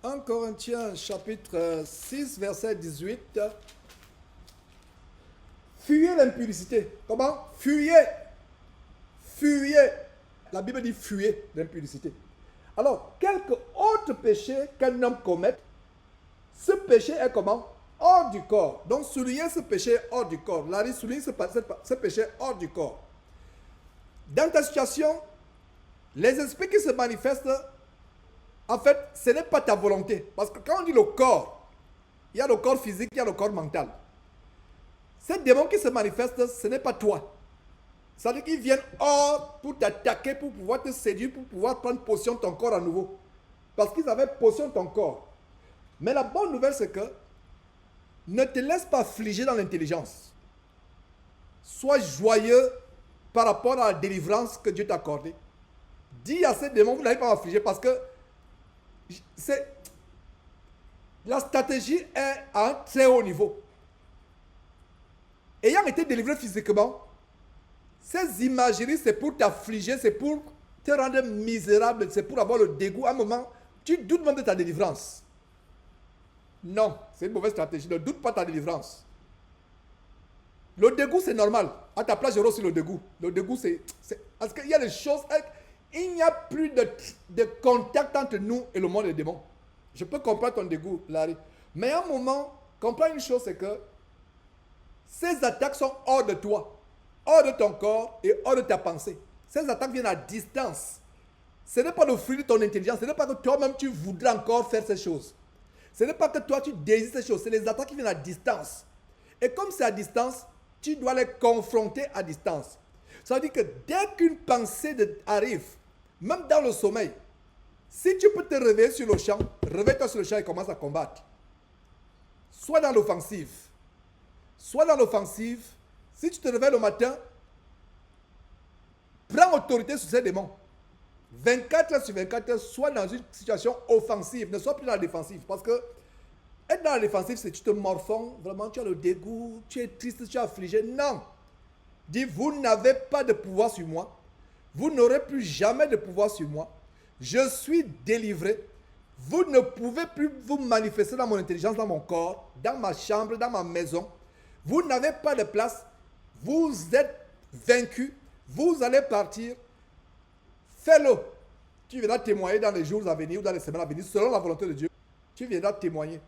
1 Corinthiens chapitre 6, verset 18. Fuyez l'impudicité. Comment? Fuyez. Fuyez. La Bible dit fuyez l'impudicité. Alors, quelque autre péché qu'un homme commette, ce péché est comment? Hors du corps. Donc, souligner ce péché hors du corps. Larry souligne ce péché hors du corps. Dans ta situation, les esprits qui se manifestent, en fait, ce n'est pas ta volonté. Parce que quand on dit le corps, il y a le corps physique, il y a le corps mental. Ces démons qui se manifestent, ce n'est pas toi. C'est-à-dire qu'ils viennent hors pour t'attaquer, pour pouvoir te séduire, pour pouvoir prendre possession de ton corps à nouveau. Parce qu'ils avaient possession de ton corps. Mais la bonne nouvelle, c'est que ne te laisse pas affliger dans l'intelligence. Sois joyeux par rapport à la délivrance que Dieu t'a accordée. Dis à ces démons, vous n'allez pas m'affliger parce que la stratégie est à un très haut niveau. Ayant été délivré physiquement, ces imageries, c'est pour t'affliger, c'est pour te rendre misérable, c'est pour avoir le dégoût. À un moment, tu doutes même de ta délivrance. Non, c'est une mauvaise stratégie. Ne doute pas de ta délivrance. Le dégoût, c'est normal. À ta place, j'aurai aussi le dégoût. Le dégoût, c'est parce qu'il y a des choses. Il n'y a plus de contact entre nous et le monde des démons. Je peux comprendre ton dégoût, Larry. Mais à un moment, comprends une chose, c'est que ces attaques sont hors de toi, hors de ton corps et hors de ta pensée. Ces attaques viennent à distance. Ce n'est pas le fruit de ton intelligence. Ce n'est pas que toi-même tu voudrais encore faire ces choses. Ce n'est pas que toi tu désires ces choses. C'est les attaques qui viennent à distance. Et comme c'est à distance, tu dois les confronter à distance. Ça veut dire que dès qu'une pensée arrive, même dans le sommeil, si tu peux te réveiller sur le champ, réveille-toi sur le champ et commence à combattre. Soit dans l'offensive. Soit dans l'offensive. Si tu te réveilles le matin, prends autorité sur ces démons. 24 heures sur 24 heures, sois dans une situation offensive. Ne sois plus dans la défensive. Parce que être dans la défensive, c'est que tu te morfonds. Vraiment, tu as le dégoût, tu es triste, tu es affligé. Non. Dis, vous n'avez pas de pouvoir sur moi. Vous n'aurez plus jamais de pouvoir sur moi. Je suis délivré. Vous ne pouvez plus vous manifester dans mon intelligence, dans mon corps, dans ma chambre, dans ma maison. Vous n'avez pas de place. Vous êtes vaincu. Vous allez partir. Fais-le. Tu viendras témoigner dans les jours à venir ou dans les semaines à venir, selon la volonté de Dieu. Tu viendras témoigner.